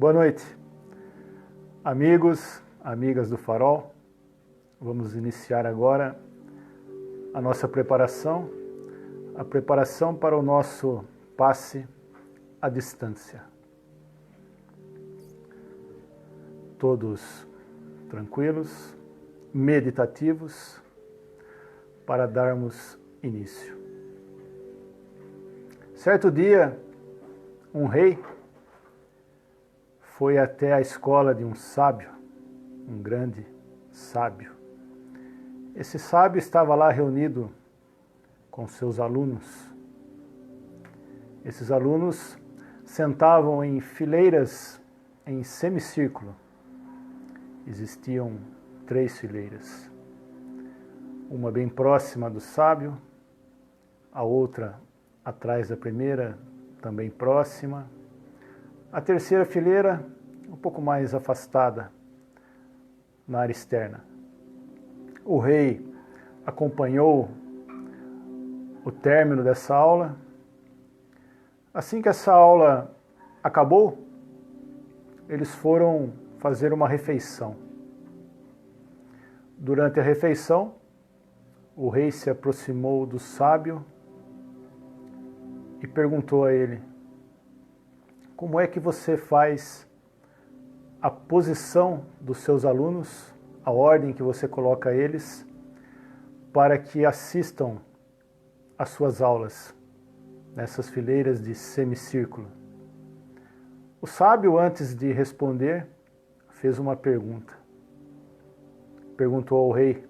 Boa noite, amigos, amigas do Farol. Vamos iniciar agora a nossa preparação, a preparação para o nosso passe à distância. Todos tranquilos, meditativos, para darmos início. Certo dia, um rei foi até a escola de um sábio, um grande sábio. Esse sábio estava lá reunido com seus alunos. Esses alunos sentavam em fileiras em semicírculo. Existiam 3 fileiras. Uma bem próxima do sábio, a outra atrás da primeira, também próxima. A terceira fileira, um pouco mais afastada, na área externa. O rei acompanhou o término dessa aula. Assim que essa aula acabou, eles foram fazer uma refeição. Durante a refeição, o rei se aproximou do sábio e perguntou a ele: como é que você faz a posição dos seus alunos, a ordem que você coloca eles, para que assistam às suas aulas, nessas fileiras de semicírculo? O sábio, antes de responder, fez uma pergunta. Perguntou ao rei: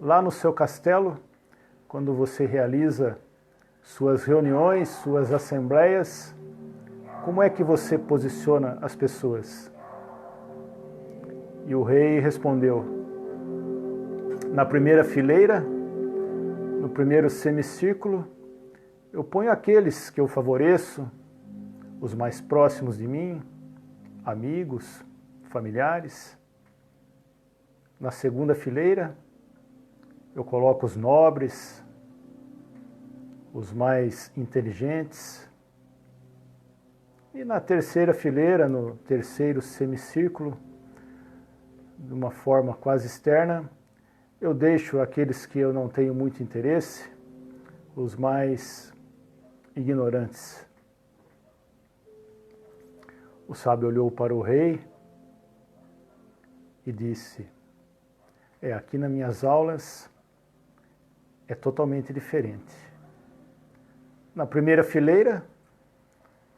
lá no seu castelo, quando você realiza suas reuniões, suas assembleias, como é que você posiciona as pessoas? E o rei respondeu: na primeira fileira, no primeiro semicírculo, eu ponho aqueles que eu favoreço, os mais próximos de mim, amigos, familiares. Na segunda fileira, eu coloco os nobres, os mais inteligentes. E na terceira fileira, no terceiro semicírculo, de uma forma quase externa, eu deixo aqueles que eu não tenho muito interesse, os mais ignorantes. O sábio olhou para o rei e disse: aqui nas minhas aulas é totalmente diferente. Na primeira fileira,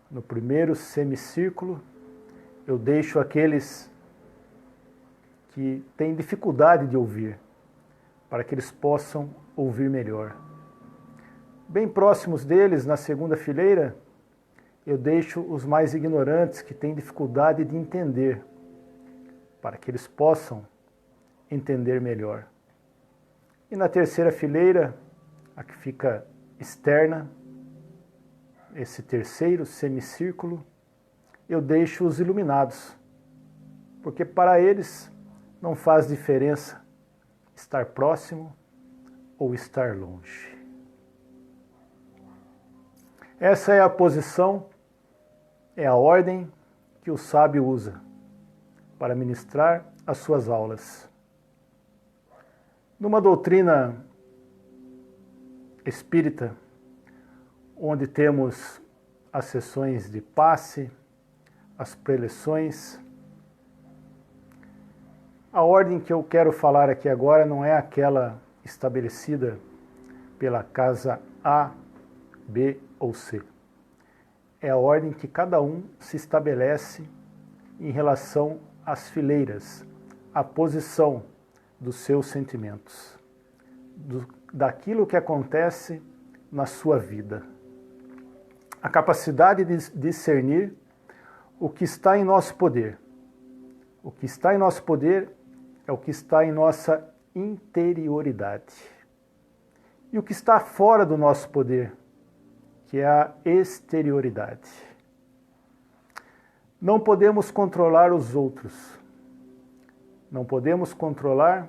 no primeiro semicírculo, eu deixo aqueles que têm dificuldade de ouvir, para que eles possam ouvir melhor. Bem próximos deles, na segunda fileira, eu deixo os mais ignorantes, que têm dificuldade de entender, para que eles possam entender melhor. E na terceira fileira, a que fica externa, esse terceiro semicírculo, eu deixo os iluminados, porque para eles não faz diferença estar próximo ou estar longe. Essa é a posição, é a ordem que o sábio usa para ministrar as suas aulas. Numa doutrina espírita, onde temos as sessões de passe, as preleções, a ordem que eu quero falar aqui agora não é aquela estabelecida pela casa A, B ou C. É a ordem que cada um se estabelece em relação às fileiras, à posição dos seus sentimentos, daquilo que acontece na sua vida. A capacidade de discernir o que está em nosso poder. O que está em nosso poder é o que está em nossa interioridade. E o que está fora do nosso poder, que é a exterioridade. Não podemos controlar os outros. Não podemos controlar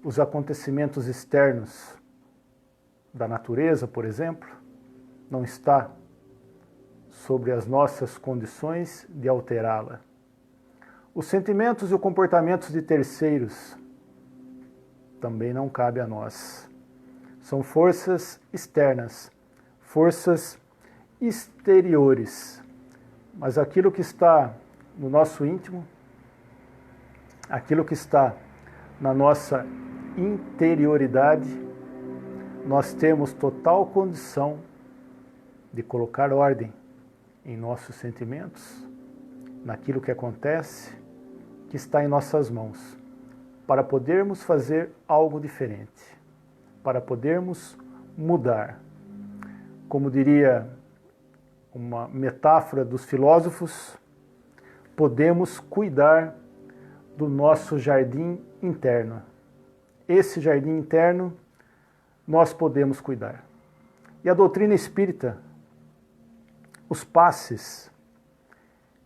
os acontecimentos externos da natureza, por exemplo. Não está sobre as nossas condições de alterá-la. Os sentimentos e os comportamentos de terceiros também não cabem a nós. São forças externas, forças exteriores. Mas aquilo que está no nosso íntimo, aquilo que está na nossa interioridade, nós temos total condição de colocar ordem em nossos sentimentos, naquilo que acontece, que está em nossas mãos, para podermos fazer algo diferente, para podermos mudar. Como diria uma metáfora dos filósofos, podemos cuidar do nosso jardim interno. Esse jardim interno nós podemos cuidar. E a doutrina espírita, os passes,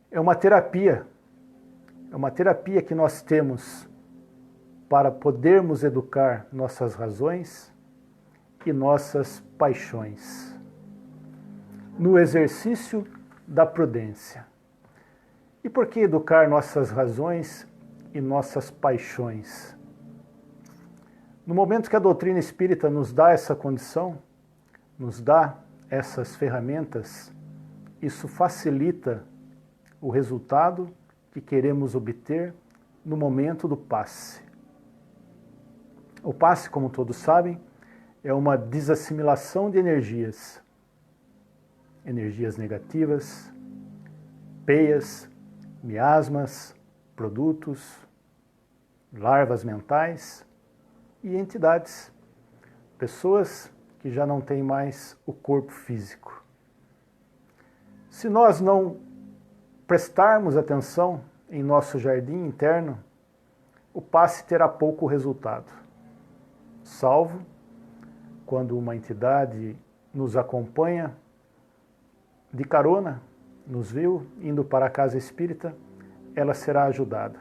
é uma terapia que nós temos para podermos educar nossas razões e nossas paixões, no exercício da prudência. E por que educar nossas razões e nossas paixões? No momento que a doutrina espírita nos dá essa condição, nos dá essas ferramentas, isso facilita o resultado que queremos obter no momento do passe. O passe, como todos sabem, é uma desassimilação de energias. Energias negativas, peias, miasmas, produtos, larvas mentais e entidades. Pessoas que já não têm mais o corpo físico. Se nós não prestarmos atenção em nosso jardim interno, o passe terá pouco resultado, salvo quando uma entidade nos acompanha de carona, nos viu indo para a casa espírita, ela será ajudada.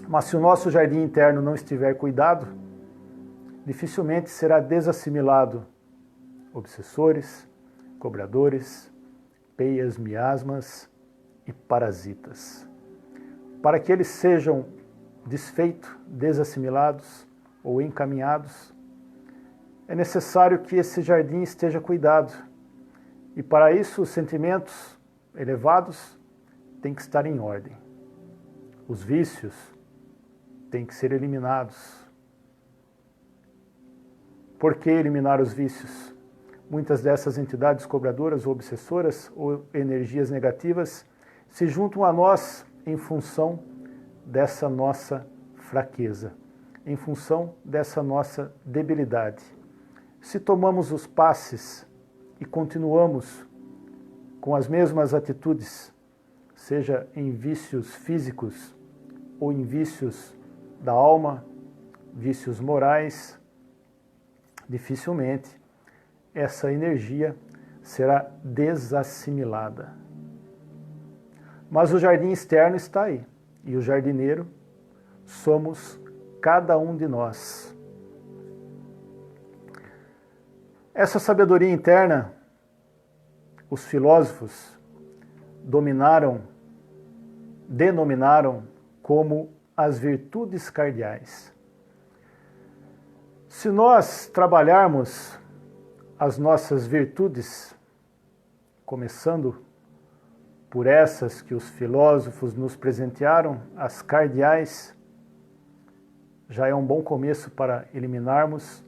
Mas se o nosso jardim interno não estiver cuidado, dificilmente será desassimilado obsessores, cobradores, peias, miasmas e parasitas. Para que eles sejam desfeitos, desassimilados ou encaminhados, é necessário que esse jardim esteja cuidado. E para isso os sentimentos elevados têm que estar em ordem. Os vícios têm que ser eliminados. Por que eliminar os vícios? Muitas dessas entidades cobradoras ou obsessoras ou energias negativas se juntam a nós em função dessa nossa fraqueza, em função dessa nossa debilidade. Se tomamos os passes e continuamos com as mesmas atitudes, seja em vícios físicos ou em vícios da alma, vícios morais, dificilmente essa energia será desassimilada. Mas o jardim externo está aí, e o jardineiro somos cada um de nós. Essa sabedoria interna, os filósofos denominaram como as virtudes cardeais. Se nós trabalharmos as nossas virtudes, começando por essas que os filósofos nos presentearam, as cardeais, já é um bom começo para eliminarmos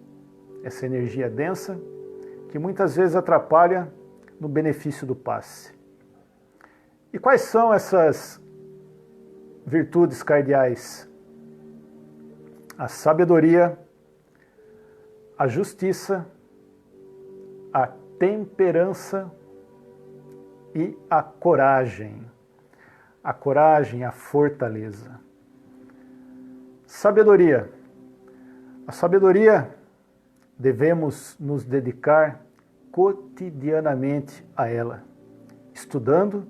essa energia densa que muitas vezes atrapalha no benefício do passe. E quais são essas virtudes cardeais? A sabedoria, a justiça, a temperança e a coragem. A coragem, a fortaleza. Sabedoria. A sabedoria devemos nos dedicar cotidianamente a ela, estudando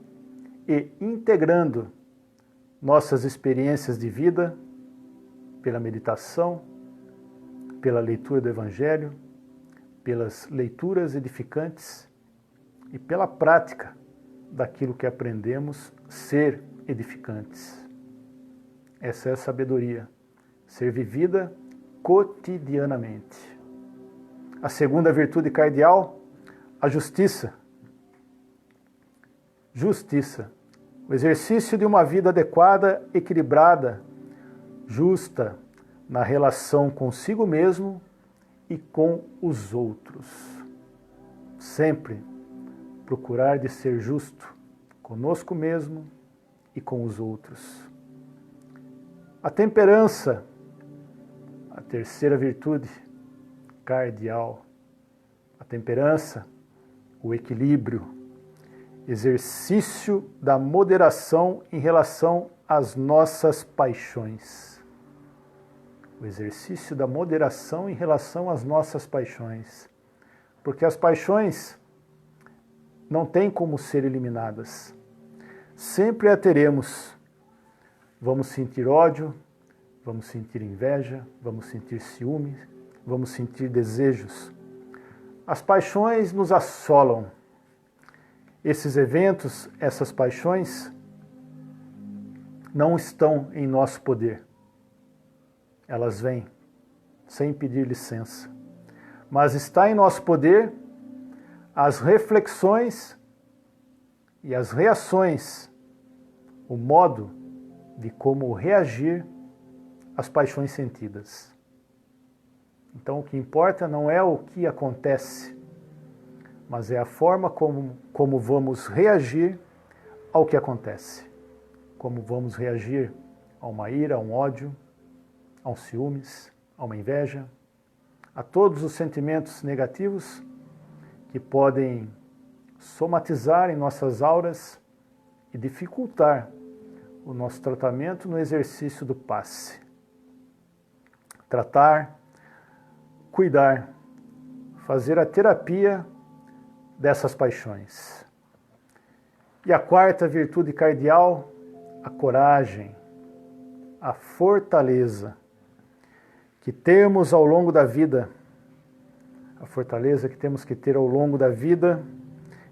e integrando nossas experiências de vida pela meditação, pela leitura do Evangelho, pelas leituras edificantes e pela prática daquilo que aprendemos ser edificantes. Essa é a sabedoria, ser vivida cotidianamente. A segunda virtude cardeal, a justiça. Justiça, o exercício de uma vida adequada, equilibrada, justa, na relação consigo mesmo e com os outros. Sempre procurar de ser justo conosco mesmo e com os outros. A temperança, a terceira virtude cardeal. A temperança, o equilíbrio, exercício da moderação em relação às nossas paixões. O exercício da moderação em relação às nossas paixões. Porque as paixões não têm como ser eliminadas. Sempre a teremos. Vamos sentir ódio, vamos sentir inveja, vamos sentir ciúme, vamos sentir desejos. As paixões nos assolam. Esses eventos, essas paixões, não estão em nosso poder. Elas vêm sem pedir licença. Mas está em nosso poder as reflexões e as reações, o modo de como reagir às paixões sentidas. Então, o que importa não é o que acontece, mas é a forma como vamos reagir ao que acontece. Como vamos reagir a uma ira, a um ódio, a um ciúmes, a uma inveja, a todos os sentimentos negativos que podem somatizar em nossas auras e dificultar o nosso tratamento no exercício do passe. Tratar, cuidar, fazer a terapia dessas paixões. E a quarta virtude cardeal, a coragem, a fortaleza que temos ao longo da vida, a fortaleza que temos que ter ao longo da vida,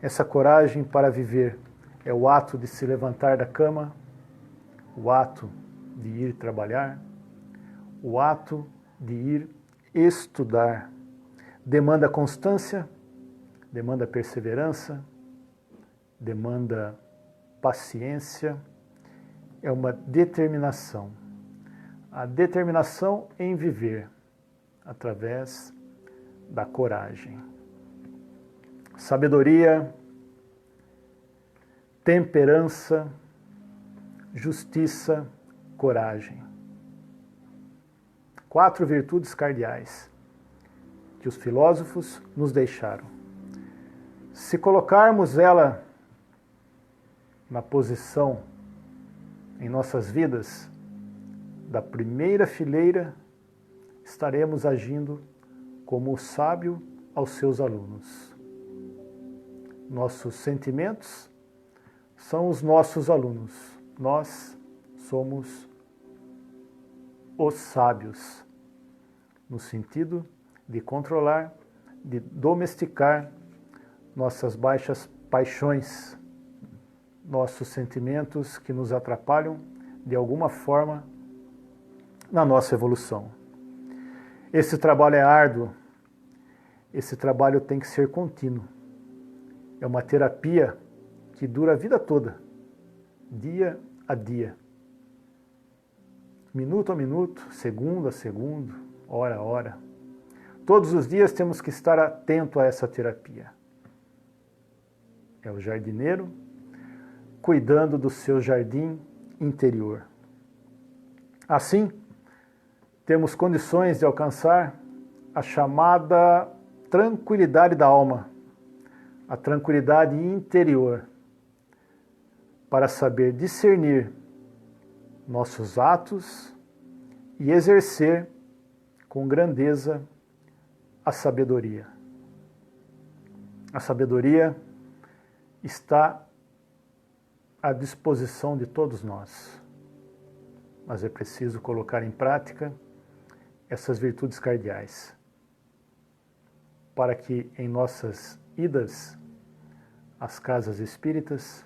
essa coragem para viver. É o ato de se levantar da cama, o ato de ir trabalhar, o ato de ir estudar. Demanda constância, demanda perseverança, demanda paciência, é uma determinação. A determinação em viver através da coragem. Sabedoria, temperança, justiça, coragem. 4 virtudes cardeais que os filósofos nos deixaram. Se colocarmos ela na posição em nossas vidas da primeira fileira, estaremos agindo como o sábio aos seus alunos. Nossos sentimentos são os nossos alunos. Nós somos os sábios, no sentido de controlar, de domesticar nossas baixas paixões, nossos sentimentos que nos atrapalham de alguma forma na nossa evolução. Esse trabalho é árduo, esse trabalho tem que ser contínuo. É uma terapia que dura a vida toda, dia a dia, minuto a minuto, segundo a segundo, hora a hora. Todos os dias temos que estar atento a essa terapia. É o jardineiro cuidando do seu jardim interior. Assim, temos condições de alcançar a chamada tranquilidade da alma, a tranquilidade interior, para saber discernir nossos atos e exercer com grandeza a sabedoria. A sabedoria está à disposição de todos nós, mas é preciso colocar em prática essas virtudes cardeais, para que em nossas idas às casas espíritas,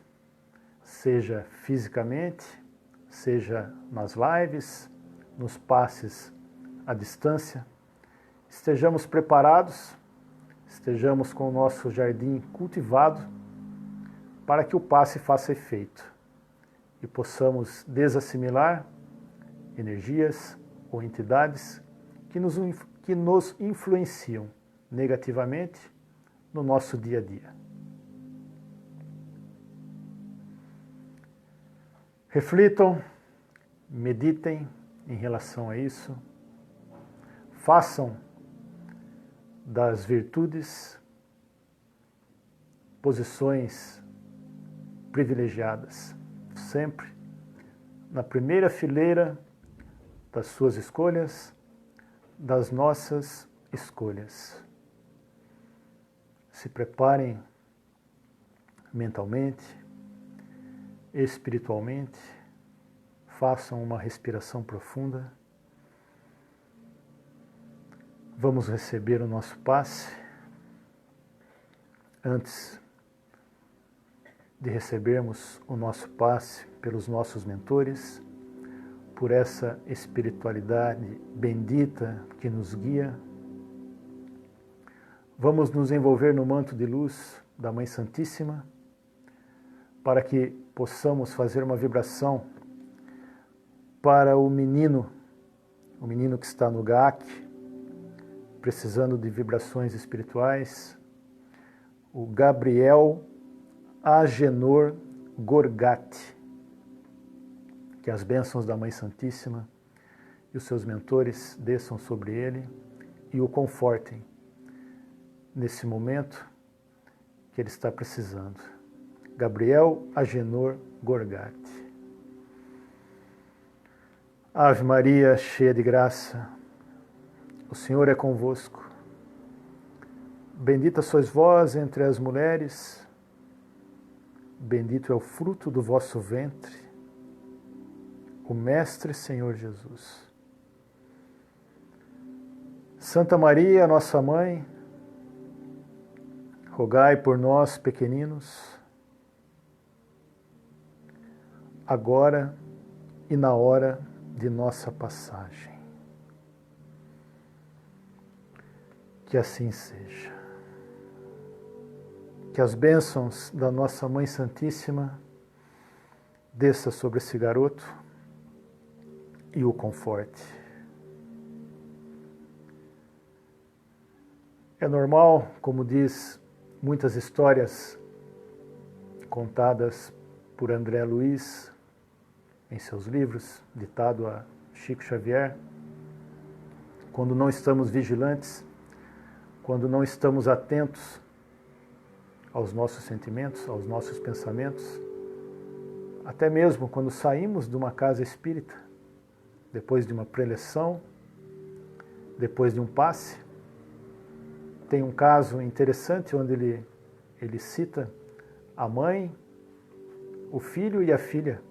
seja fisicamente seja nas lives, nos passes à distância, estejamos preparados, estejamos com o nosso jardim cultivado para que o passe faça efeito e possamos desassimilar energias ou entidades que nos influenciam negativamente no nosso dia a dia. Reflitam, meditem em relação a isso, façam das virtudes posições privilegiadas, sempre na primeira fileira das suas escolhas, das nossas escolhas. Se preparem mentalmente, espiritualmente, façam uma respiração profunda. Vamos receber o nosso passe. Antes de recebermos o nosso passe pelos nossos mentores, por essa espiritualidade bendita que nos guia, vamos nos envolver no manto de luz da Mãe Santíssima, para que possamos fazer uma vibração para o menino que está no GAC, precisando de vibrações espirituais, o Gabriel Agenor Gorgati. Que as bênçãos da Mãe Santíssima e os seus mentores desçam sobre ele e o confortem nesse momento que ele está precisando. Gabriel Agenor Gorgati. Ave Maria, cheia de graça, o Senhor é convosco. Bendita sois vós entre as mulheres, bendito é o fruto do vosso ventre, o Mestre Senhor Jesus. Santa Maria, nossa Mãe, rogai por nós, pequeninos, agora e na hora de nossa passagem. Que assim seja. Que as bênçãos da nossa Mãe Santíssima desça sobre esse garoto e o conforte. É normal, como diz muitas histórias contadas por André Luiz em seus livros, ditado a Chico Xavier, quando não estamos vigilantes, quando não estamos atentos aos nossos sentimentos, aos nossos pensamentos, até mesmo quando saímos de uma casa espírita, depois de uma preleção, depois de um passe. Tem um caso interessante onde ele cita a mãe, o filho e a filha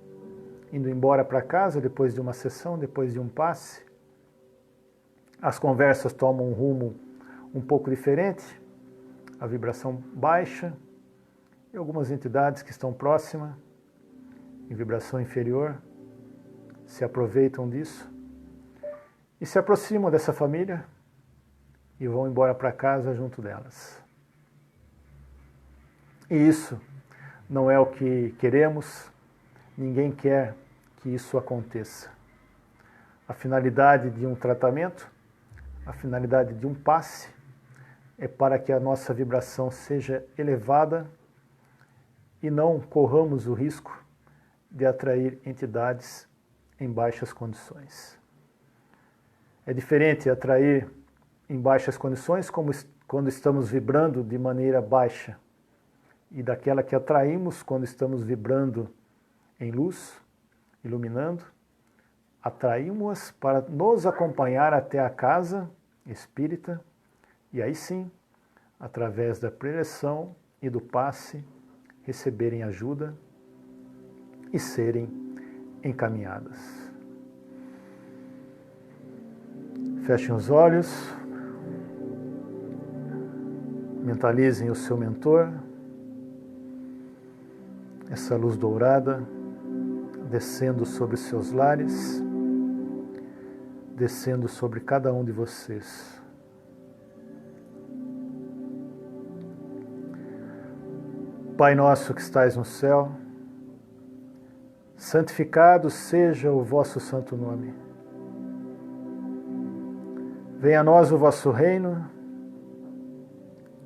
indo embora para casa depois de uma sessão, depois de um passe. As conversas tomam um rumo um pouco diferente, a vibração baixa, e algumas entidades que estão próximas, em vibração inferior, se aproveitam disso e se aproximam dessa família e vão embora para casa junto delas. E isso não é o que queremos, ninguém quer que isso aconteça. A finalidade de um tratamento, a finalidade de um passe, é para que a nossa vibração seja elevada e não corramos o risco de atrair entidades em baixas condições. É diferente atrair em baixas condições como quando estamos vibrando de maneira baixa e daquela que atraímos quando estamos vibrando em luz, iluminando, atraímos-as para nos acompanhar até a casa espírita e aí sim, através da preleção e do passe, receberem ajuda e serem encaminhadas. Fechem os olhos, mentalizem o seu mentor, essa luz dourada descendo sobre seus lares, descendo sobre cada um de vocês. Pai nosso que estais no céu, santificado seja o vosso santo nome. Venha a nós o vosso reino,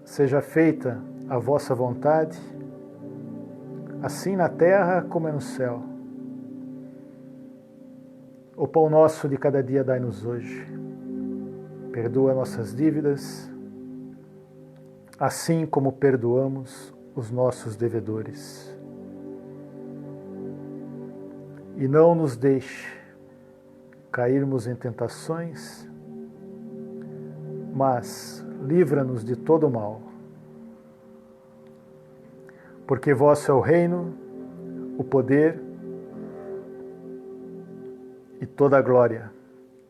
seja feita a vossa vontade, assim na terra como é no céu. O pão nosso de cada dia dai-nos hoje. Perdoa nossas dívidas, assim como perdoamos os nossos devedores. E não nos deixe cairmos em tentações, mas livra-nos de todo o mal. Porque vosso é o reino, o poder e toda a glória,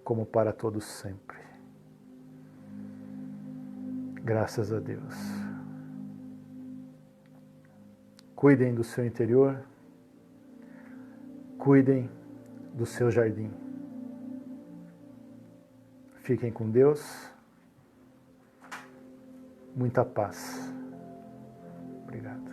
como para todos sempre. Graças a Deus. Cuidem do seu interior, cuidem do seu jardim. Fiquem com Deus. Muita paz. Obrigado.